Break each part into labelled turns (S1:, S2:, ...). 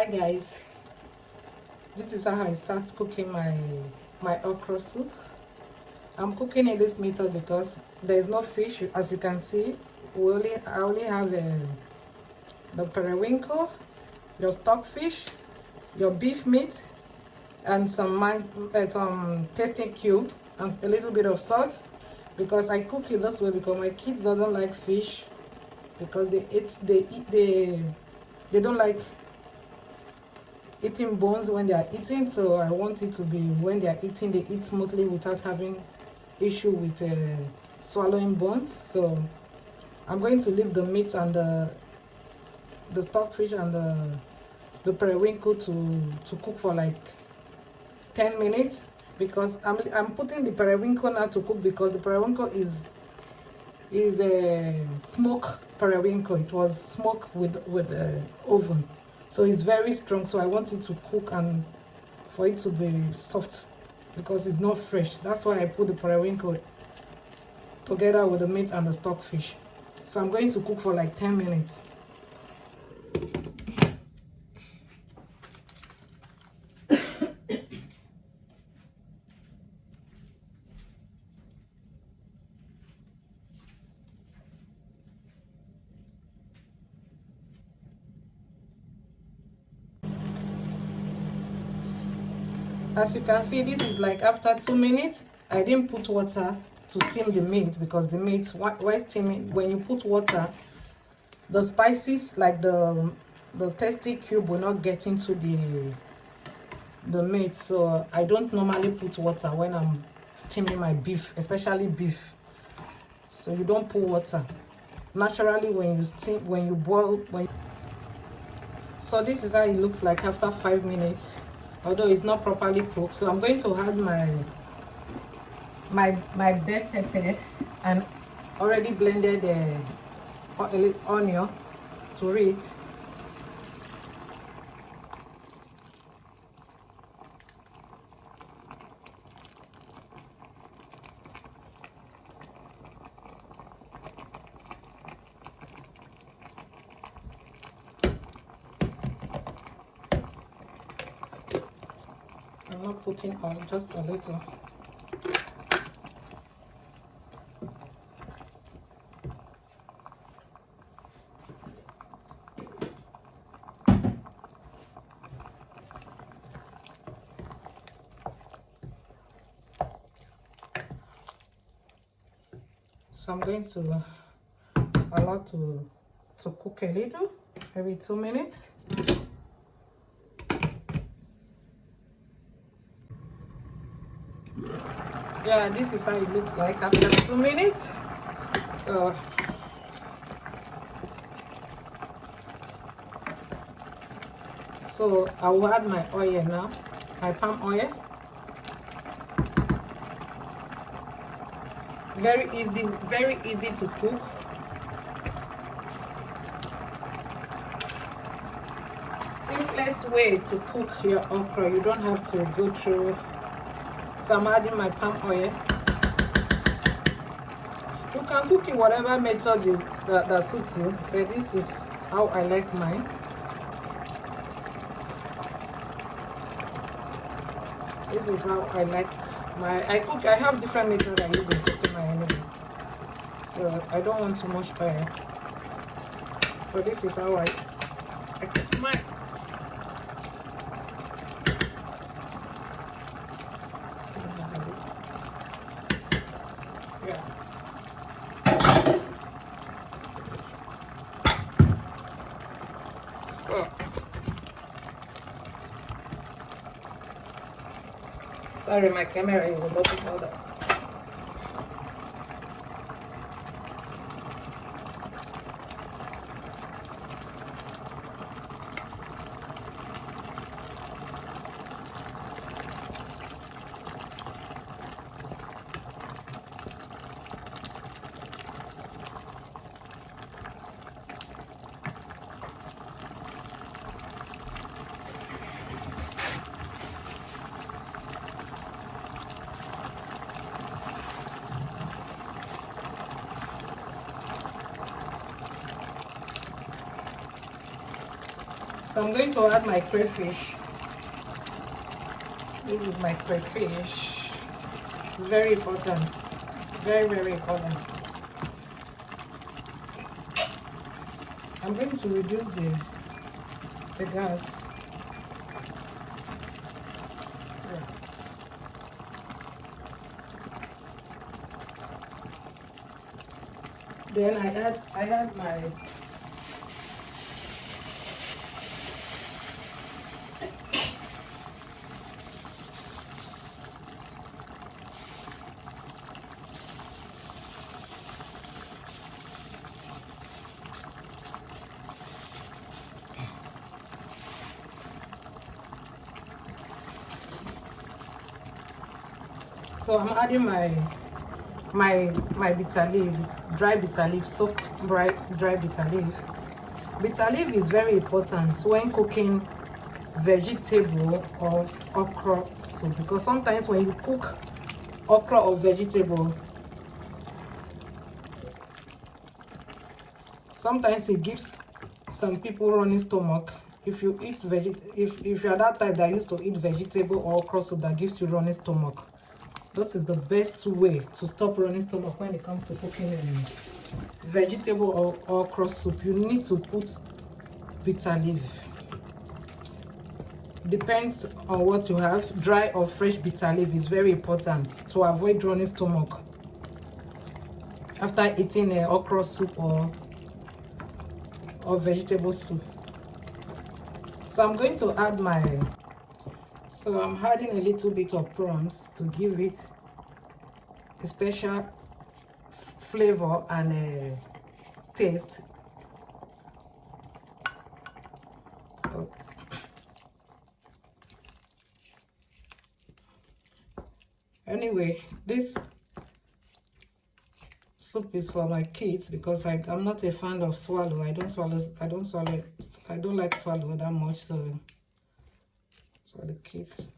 S1: Hi guys, this is how I start cooking my okra soup. I'm cooking in this method because there is no fish. As you can see, I only have the periwinkle, your stockfish, your beef meat, and some tasting cube and a little bit of salt, because I cook it this way because my kids doesn't like fish, because they don't like eating bones when they are eating. So I want it to be when they are eating, they eat smoothly without having issue with swallowing bones. So I'm going to leave the meat and the stockfish and the periwinkle to cook for like 10 minutes, because I'm putting the periwinkle now to cook, because the periwinkle is a smoke periwinkle. It was smoked with oven, so it's very strong. So I want it to cook and for it to be soft, because it's not fresh. That's why I put the periwinkle together with the meat and the stockfish. So I'm going to cook for like 10 minutes. As you can see, this is like after 2 minutes. I didn't put water to steam the meat, because the meat, while steaming, when you put water, the spices like the tasty cube will not get into the meat. So I don't normally put water when I'm steaming my beef, especially beef. So you don't put water. Naturally, when you steam, when you boil, so this is how it looks like after 5 minutes, although it's not properly cooked. So I'm going to add my bell pepper and already blended onion to it. I'm not putting on, just a little. So I'm going to allow to cook a little, maybe 2 minutes. Yeah, this is how it looks like after 2 minutes. So I will add my oil now, my palm oil. Very easy to cook. Simplest way to cook your okra. You don't have to go through. So I'm adding my palm oil. You can cook in whatever method that suits you, but this is how I like mine. This is how I like I cook. I have different methods I use in cooking my anything, so I don't want too much oil. So this is how I cook mine. Yeah. So sorry, my camera is about to hold up. So I'm going to add my crayfish. This is my crayfish. It's very important. Very, very important. I'm going to reduce the gas. Then I add my so I'm adding my bitter leaf, dry bitter leaf, soaked dry bitter leaf. Bitter leaf is very important when cooking vegetable or okra soup, because sometimes when you cook okra or vegetable, sometimes it gives some people running stomach. If you eat if you're that type that used to eat vegetable or okra soup that gives you running stomach, this is the best way to stop running stomach when it comes to cooking vegetable or okra soup. You need to put bitter leaf. Depends on what you have. Dry or fresh bitter leaf is very important to avoid running stomach after eating a okra soup or vegetable soup. So I'm going to add I'm adding a little bit of prawns to give it a special flavor and taste. Anyway, this soup is for my kids because I'm not a fan of swallow. I don't like swallow that much, so it's for the kids.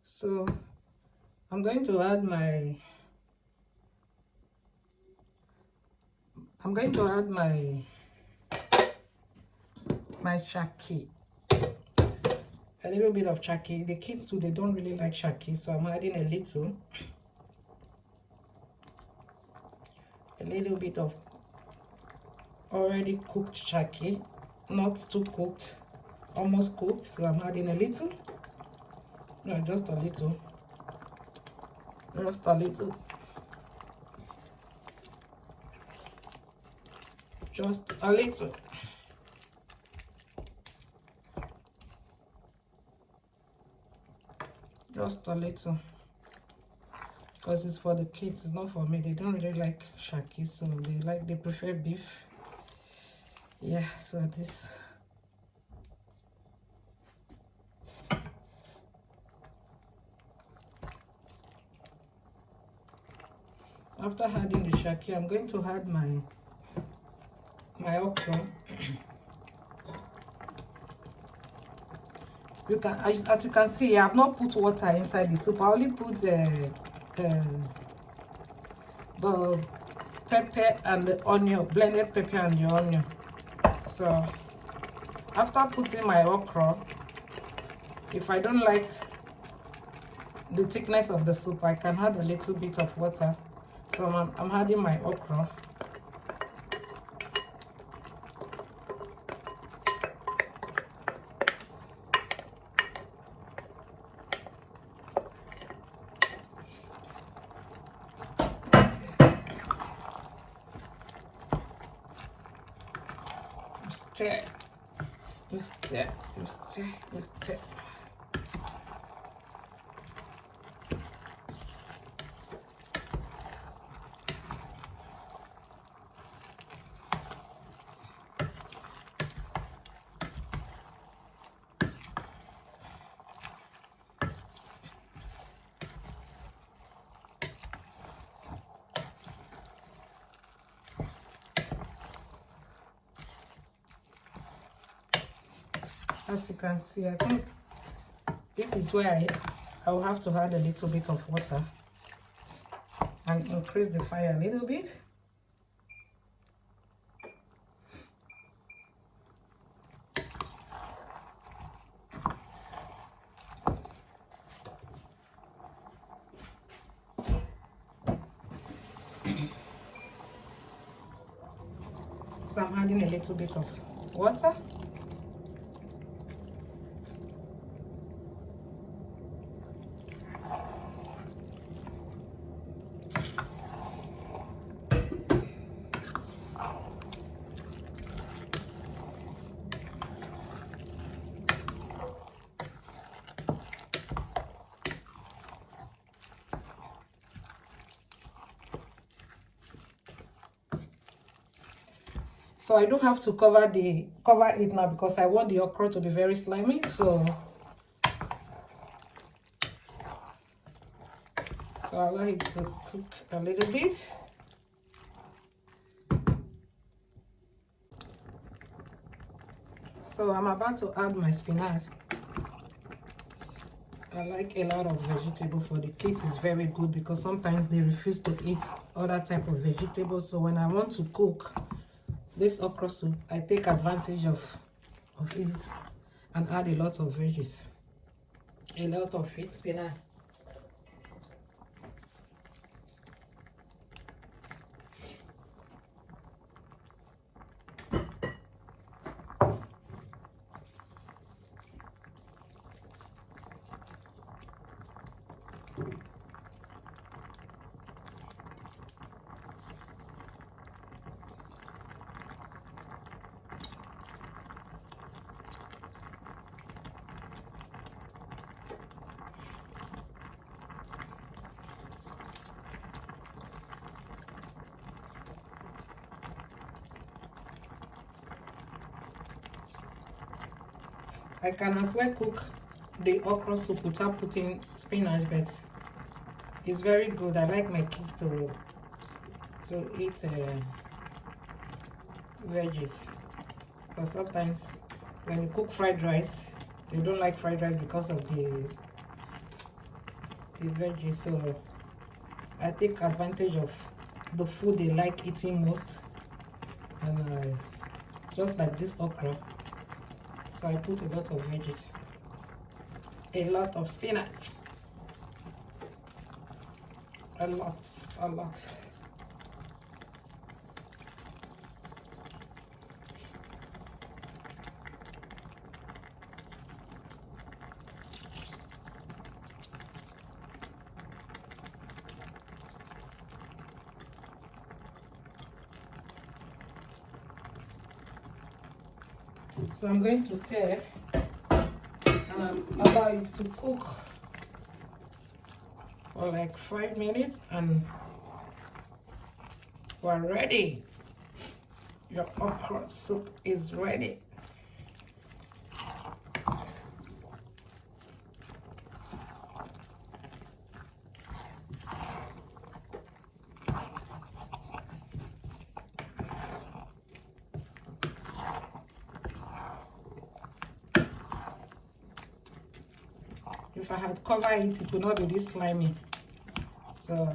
S1: So I'm going to add my shaki, a little bit of shaki. The kids too, they don't really like shaki, so I'm adding a little bit of already cooked shaki, not too cooked, almost cooked. So I'm adding a little, no, just a little, just a little. Just a little. Just a little. Because it's for the kids, it's not for me. They don't really like shaki, so they prefer beef. Yeah, so this. After adding the shaki, I'm going to add my okra. You can, as you can see, I have not put water inside the soup. I only put the pepper and the onion, blended pepper and the onion. So after putting my okra, if I don't like the thickness of the soup, I can add a little bit of water. So I'm adding my okra. Stir. As you can see, I think this is where I will have to add a little bit of water and increase the fire a little bit. So I'm adding a little bit of water. So I do have to cover it now because I want the okra to be very slimy. So allow it to cook a little bit. So I'm about to add my spinach. I like a lot of vegetable for the kids. It's very good because sometimes they refuse to eat other type of vegetables. So when I want to cook this okra soup, I take advantage of it and add a lot of veggies. A lot of it, spinach. I can as well cook the okra soup without putting spinach, but it's very good. I like my kids to eat veggies, because sometimes when you cook fried rice, they don't like fried rice because of the veggies. So I take advantage of the food they like eating most, and just like this okra. So I put a lot of veggies, a lot of spinach, a lot. So I'm going to stir and allow it to cook for like 5 minutes, and we're ready. Your okra soup is ready. If I had covered it, it would not be this slimy. So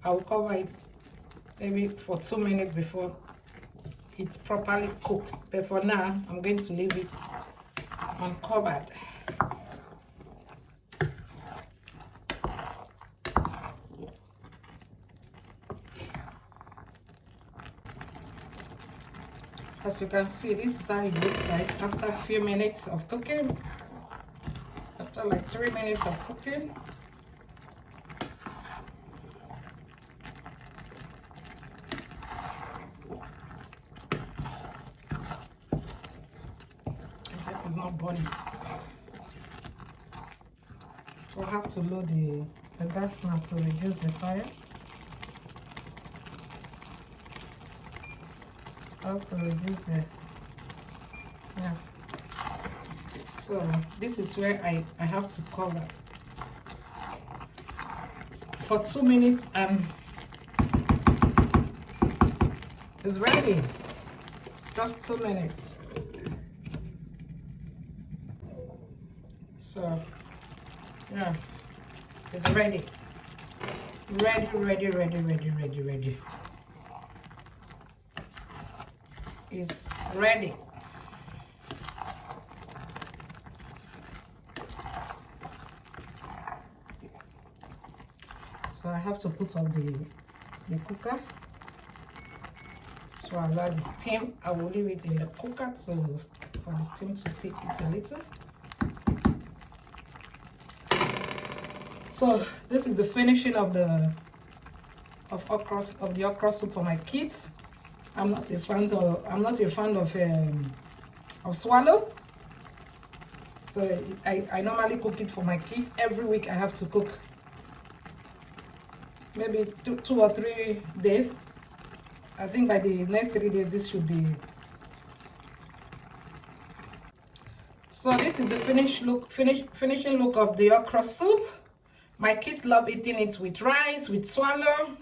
S1: I will cover it maybe for 2 minutes before it's properly cooked. But for now, I'm going to leave it uncovered. As you can see, this is how it looks like after a few minutes of cooking. After like 3 minutes of cooking. This is not burning. We'll have to load the gas now to reduce the fire. I have to reduce the, yeah. So this is where I have to cover for 2 minutes, and it's ready. Just 2 minutes. So yeah, it's ready. Ready. It's ready. So I have to put on the cooker. So I allow the steam. I will leave it in the cooker for the steam to stick it a little. So this is the finishing of the okra soup for my kids. I'm not a fan of swallow. So I normally cook it for my kids. Every week I have to cook maybe 2 or 3 days. I think by the next 3 days this should be. So this is the finishing look of the okra soup. My kids love eating it with rice, with swallow.